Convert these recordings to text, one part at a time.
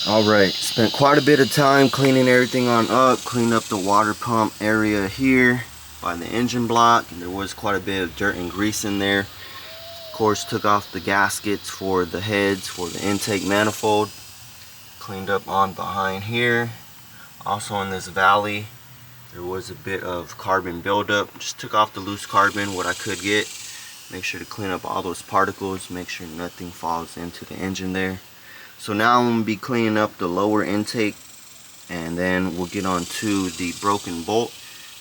Alright, spent quite a bit of time cleaning everything on up, cleaned up the water pump area here by the engine block. There was quite a bit of dirt and grease in there. Of course, took off the gaskets for the heads for the intake manifold. Cleaned up on behind here. Also in this valley, there was a bit of carbon buildup. Just took off the loose carbon, what I could get. Make sure to clean up all those particles, make sure nothing falls into the engine there. So now I'm going to be cleaning up the lower intake, and then we'll get on to the broken bolt.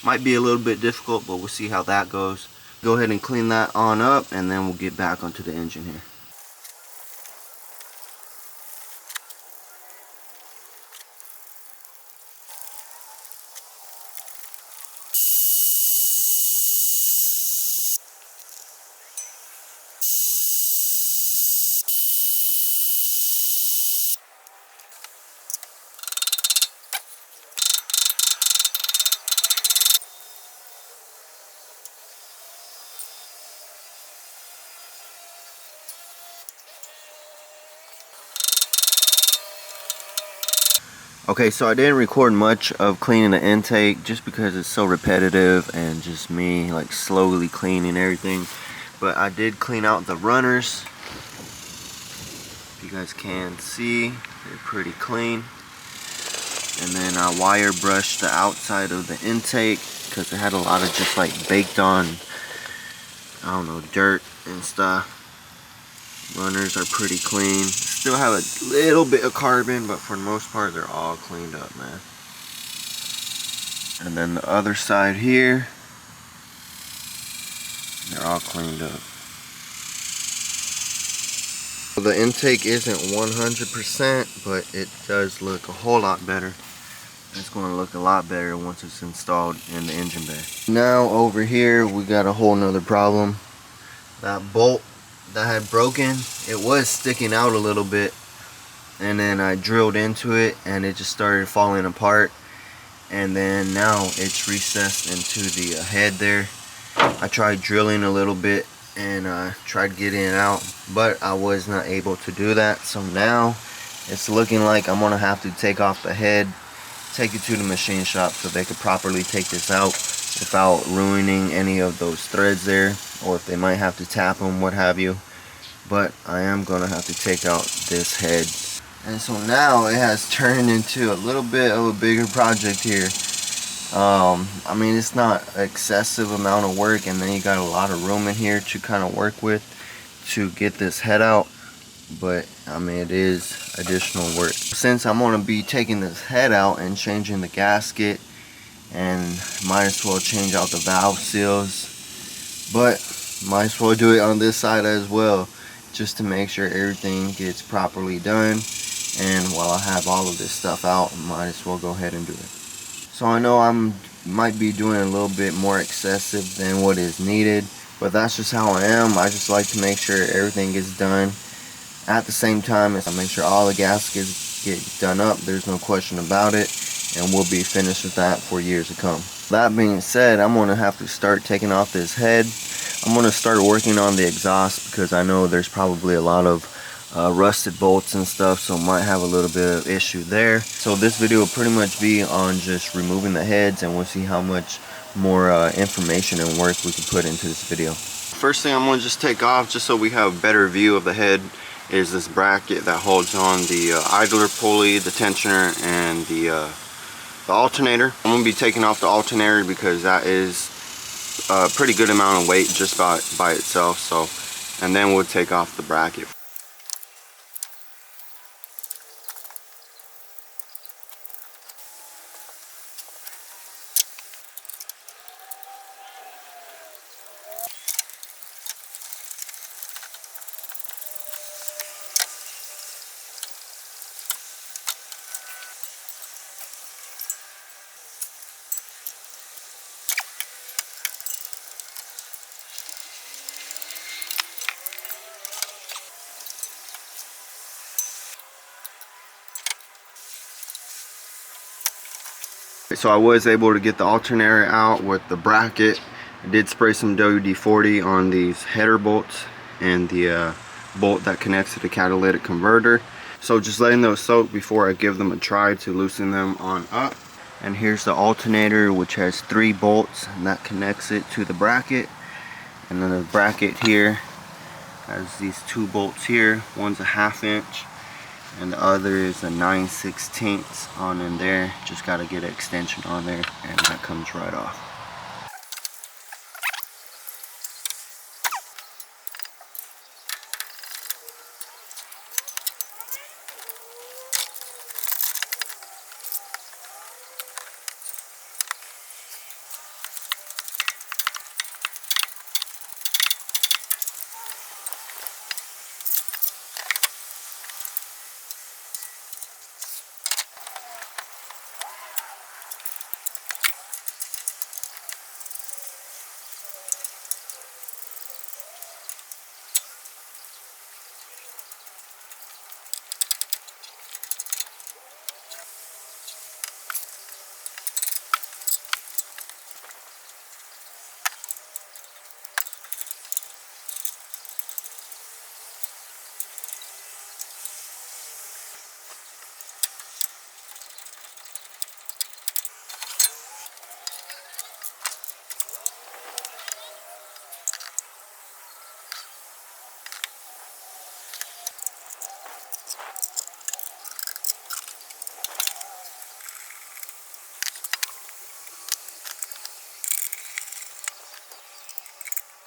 Might be a little bit difficult, but we'll see how that goes. Go ahead and clean that on up, and then we'll get back onto the engine here. Okay, so I didn't record much of cleaning the intake just because it's so repetitive and just me like slowly cleaning everything. But I did clean out the runners. If you guys can see, they're pretty clean. And then I wire brushed the outside of the intake because it had a lot of just like baked on, I don't know, dirt and stuff. Runners are pretty clean. Still have a little bit of carbon, but for the most part they're all cleaned up, man. And then the other side here, they're all cleaned up. So the intake isn't 100%, but it does look a whole lot better. It's going to look a lot better once it's installed in the engine bay. Now over here we got a whole nother problem. That bolt that had broken, it was sticking out a little bit, and then I drilled into it and it just started falling apart, and then now it's recessed into the head there. I tried drilling a little bit and tried getting it out, but I was not able to do that. So now it's looking like I'm gonna have to take off the head, take it to the machine shop so they could properly take this out without ruining any of those threads there, or if they might have to tap them, what have you. But I am gonna have to take out this head. And so now it has turned into a little bit of a bigger project here. I mean, it's not excessive amount of work, and then you got a lot of room in here to kind of work with to get this head out, but I mean, it is additional work. Since I'm gonna be taking this head out and changing the gasket, and might as well change out the valve seals, but might as well do it on this side as well, just to make sure everything gets properly done. And while I have all of this stuff out, might as well go ahead and do it. So I know I might be doing a little bit more excessive than what is needed, but that's just how I am. I just like to make sure everything gets done at the same time as I make sure all the gaskets get done up. There's no question about it, and we'll be finished with that for years to come. That being said, I'm gonna have to start taking off this head. I'm gonna start working on the exhaust because I know there's probably a lot of rusted bolts and stuff, so might have a little bit of issue there. So this video will pretty much be on just removing the heads, and we'll see how much more information and work we can put into this video. First thing I'm gonna just take off, just so we have a better view of the head, is this bracket that holds on the idler pulley, the tensioner, and the alternator. I'm gonna be taking off the alternator because that is a pretty good amount of weight just by itself. So, and then we'll take off the bracket. So I was able to get the alternator out with the bracket. I did spray some WD-40 on these header bolts and the bolt that connects to the catalytic converter. So just letting those soak before I give them a try to loosen them on up. And here's the alternator, which has 3 bolts, and that connects it to the bracket. And then the bracket here has these 2 bolts here. One's a 1/2 inch and the other is a 9/16 on in there. Just got to get an extension on there and that comes right off.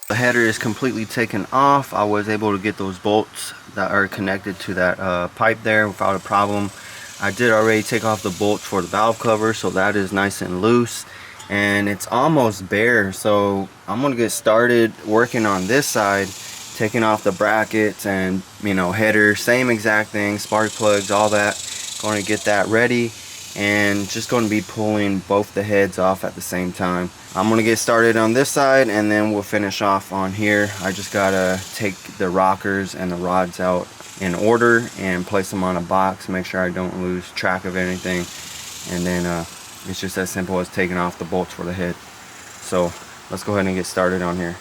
The header is completely taken off. I was able to get those bolts that are connected to that pipe there without a problem. I did already take off the bolts for the valve cover, so that is nice and loose and it's almost bare. So I'm gonna get started working on this side, taking off the brackets and, you know, header, same exact thing, spark plugs, all that. Going to get that ready and just going to be pulling both the heads off at the same time. I'm going to get started on this side and then we'll finish off on here. I just got to take the rockers and the rods out in order and place them on a box, make sure I don't lose track of anything. And then it's just as simple as taking off the bolts for the head. So let's go ahead and get started on here.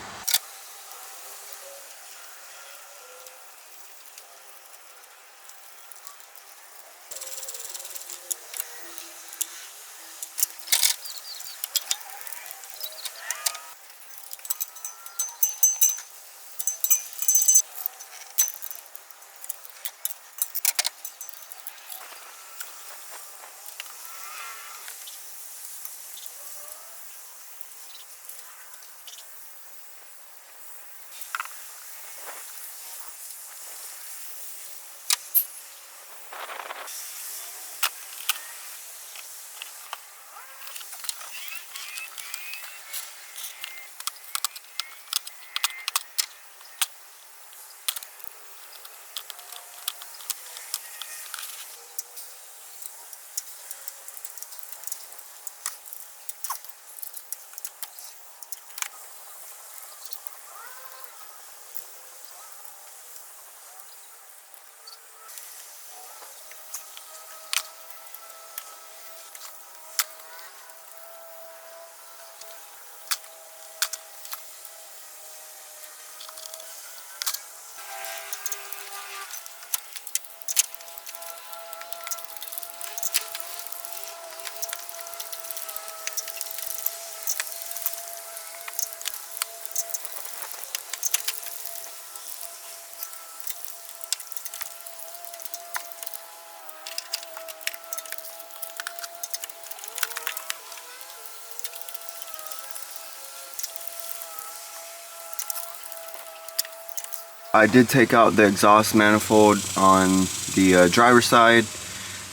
I did take out the exhaust manifold on the driver's side,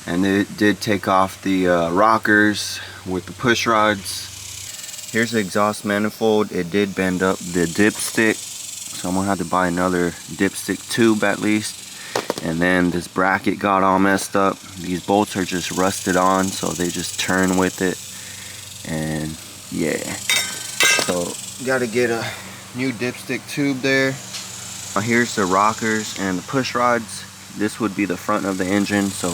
and it did take off the rockers with the push rods. Here's the exhaust manifold. It did bend up the dipstick, so I'm gonna have to buy another dipstick tube at least. And then this bracket got all messed up. These bolts are just rusted on, so they just turn with it. And yeah, so gotta get a new dipstick tube there. Here's the rockers and the push rods. This would be the front of the engine, so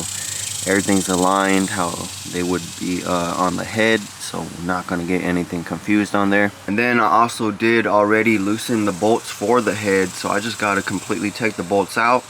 everything's aligned how they would be on the head, so we're not going to get anything confused on there. And then I also did already loosen the bolts for the head, so I just got to completely take the bolts out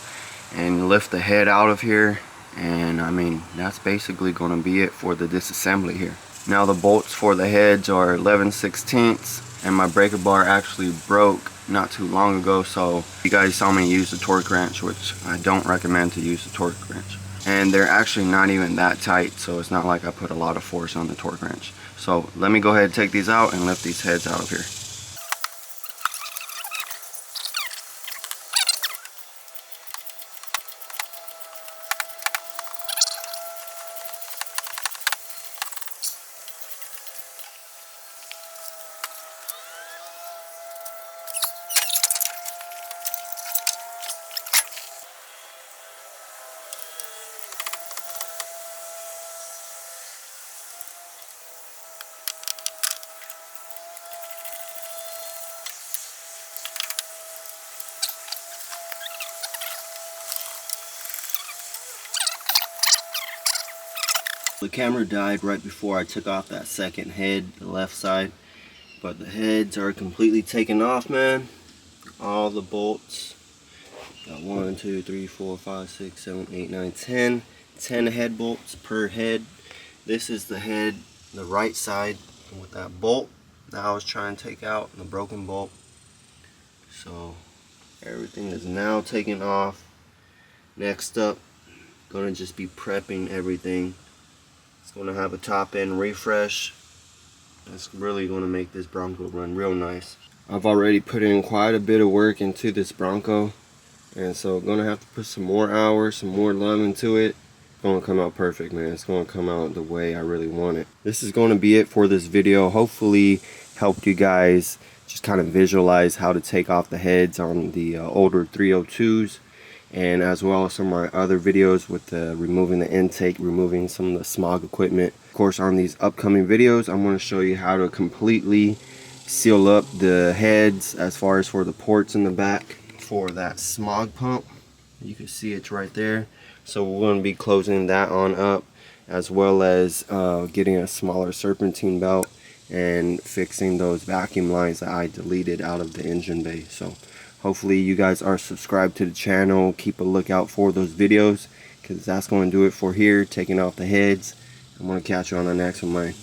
and lift the head out of here. And I mean, that's basically going to be it for the disassembly here. Now the bolts for the heads are 11/16, and my breaker bar actually broke not too long ago, so you guys saw me use the torque wrench, which I don't recommend to use the torque wrench. And they're actually not even that tight, so it's not like I put a lot of force on the torque wrench. So let me go ahead and take these out and lift these heads out of here. The camera died right before I took off that second head, the left side, but the heads are completely taken off, man. All the bolts. Got 1, 2, 3, 4, 5, 6, 7, 8, 9, 10. 10 head bolts per head. This is the head, the right side, with that bolt that I was trying to take out, the broken bolt. So everything is now taken off. Next up, gonna just be prepping everything. It's going to have a top end refresh. That's really going to make this Bronco run real nice. I've already put in quite a bit of work into this Bronco, and so I'm going to have to put some more hours, some more love into it. It's going to come out perfect, man. It's going to come out the way I really want it. This is going to be it for this video. Hopefully helped you guys just kind of visualize how to take off the heads on the older 302s. And as well as some of my other videos with removing the intake, removing some of the smog equipment. Of course, on these upcoming videos, I'm going to show you how to completely seal up the heads as far as for the ports in the back for that smog pump. You can see it's right there. So we're going to be closing that on up, as well as getting a smaller serpentine belt and fixing those vacuum lines that I deleted out of the engine bay. So hopefully you guys are subscribed to the channel. Keep a lookout for those videos, because that's going to do it for here, taking off the heads. I'm going to catch you on the next one, man.